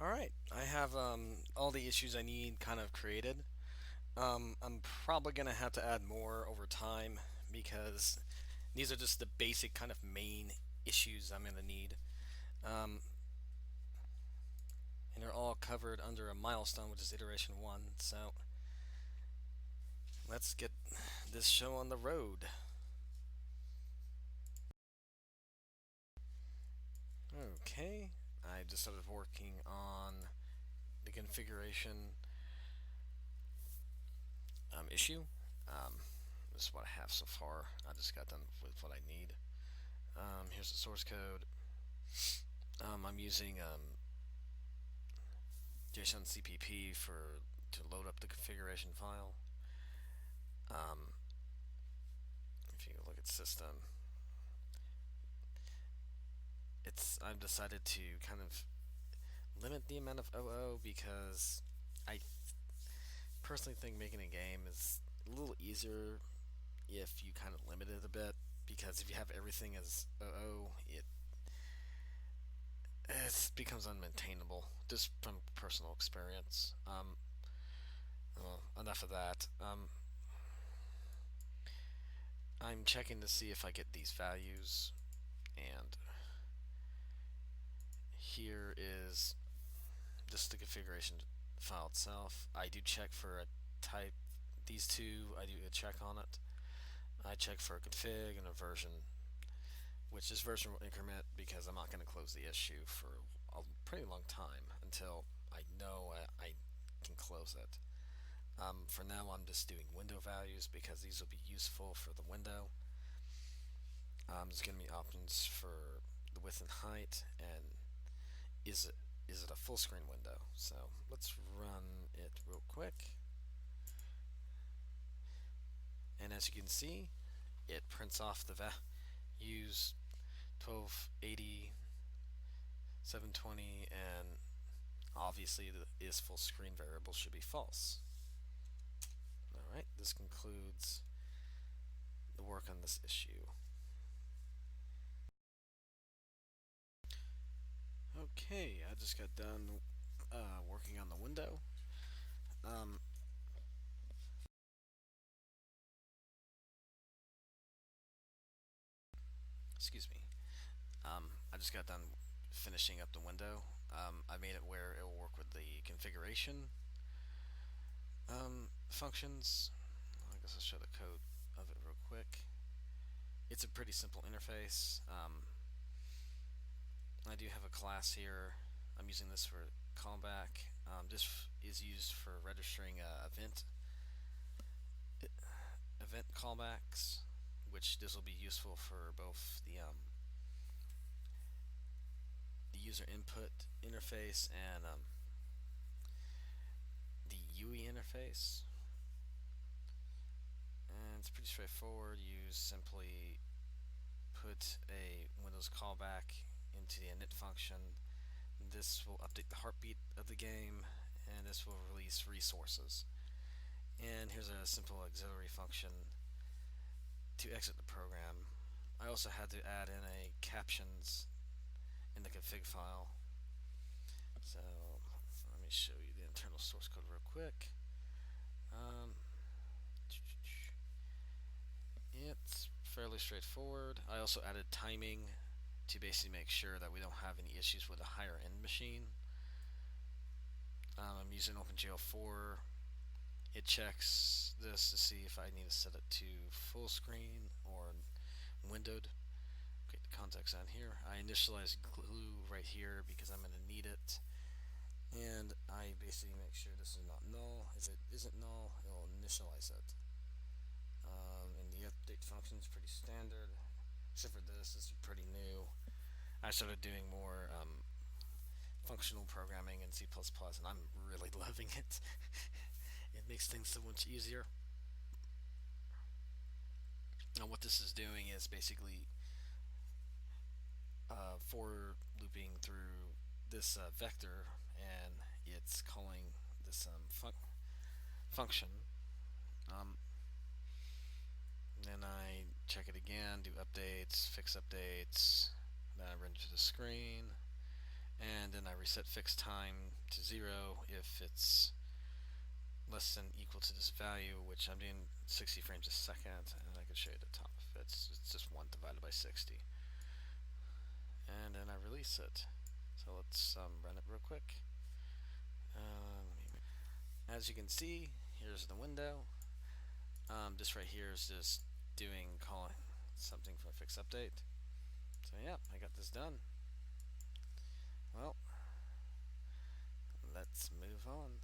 Alright, I have all the issues I need kind of created. I'm probably going to have to add more over time because these are just the basic kind of main issues I'm going to need. Um, and they're all covered under a milestone, which is iteration 1. So let's get this show on the road. Okay, I just started working on the configuration issue. Um, this is what I have so far. I just got done with what I need. Here's the source code. I'm using JSON CPP to load up the configuration file. Um, if you look at system, I've decided to kind of limit the amount of OO because I personally think making a game is a little easier if you kind of limit it a bit. Because if you have everything as OO, it becomes unmaintainable. Just from personal experience. Well, enough of that. I'm checking to see if I get these values, and here is just the configuration file itself. I do check for a type. These two, I do a check on it. I check for a config and a version, which this version will increment because I'm not going to close the issue for a pretty long time until I know I can close it. For now, I'm just doing window values because these will be useful for the window. There's going to be options for the width and height, and is it a full screen window? So let's run it real quick. And as you can see, it prints off the values 1280, 720, and obviously the is full screen variable should be false. Alright, this concludes the work on this issue. Okay, I just got done working on the window. Um, excuse me. I just got done finishing up the window. I made it where it will work with the configuration functions. I guess I'll show the code of it real quick. It's a pretty simple interface. I do have a class here. I'm using this for callback. This is used for registering event callbacks, which this will be useful for both the user input interface and the UI interface. And it's pretty straightforward. You simply put a Windows callback into the init function. This will update the heartbeat of the game, and this will release resources. And here's a simple auxiliary function to exit the program. I also had to add in a captions in the config file. So let me show you the internal source code real quick. Um, it's fairly straightforward. I also added timing to basically make sure that we don't have any issues with a higher end machine. I'm using OpenGL 4. It checks this to see if I need to set it to full screen or windowed. Okay, the context on here. I initialize glue right here because I'm going to need it. And I basically make sure this is not null. If it isn't null, it will initialize it. And the update function is pretty standard, except for this is pretty new. I started doing more functional programming in C++, and I'm really loving it. It makes things so much easier. Now, what this is doing is basically for looping through this vector, and it's calling this function. Um, then I check it again, do updates, fix updates. Then I run to the screen, and then I reset fixed time to 0 if it's less than equal to this value, which I'm doing 60 frames a second, and I can show you the top of it. It's just 1 divided by 60. And then I release it. So let's run it real quick. As you can see, here's the window. This right here is just calling something for a fixed update. So yeah, I got this done. Well, let's move on.